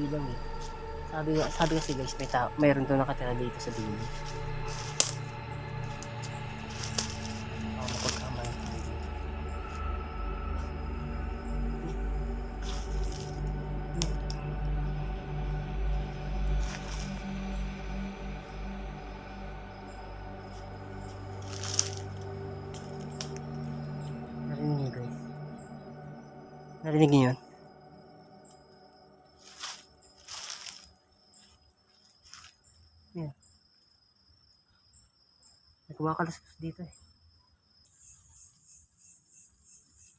konti lang eh. Sabi kasi guys, mayroon doon nakatira dito sa dulo. Mapagkamay. Narinig niyo guys? Narinig niyo yun? Yan. Nagwakalaspas dito eh.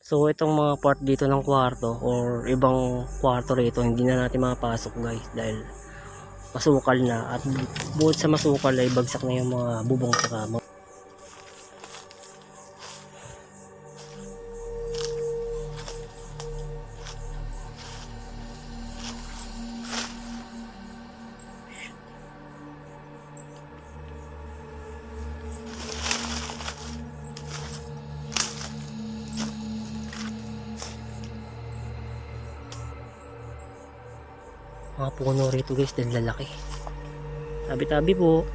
So itong mga part dito ng kwarto or ibang kwarto rito hindi na natin mapasok guys dahil masukal na, at bukod sa masukal ay bagsak na yung mga bubong saka mga puno rito guys dahil lalaki. Tabi-tabi po.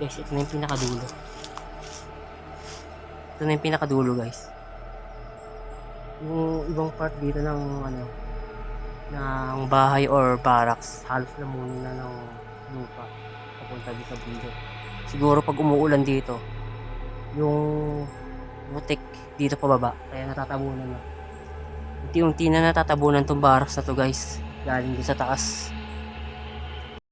Guys, ito na yung pinakadulo. Ito na yung pinakadulo guys. Yung ibang part dito ng ng bahay or barracks, halos lamunin na ng lupa papunta dito sa bundok. Siguro pag umuulan dito, yung butik dito pababa, kaya natatabunan na. Unti-unti na natatabunan tong barracks na to guys, galing din sa taas.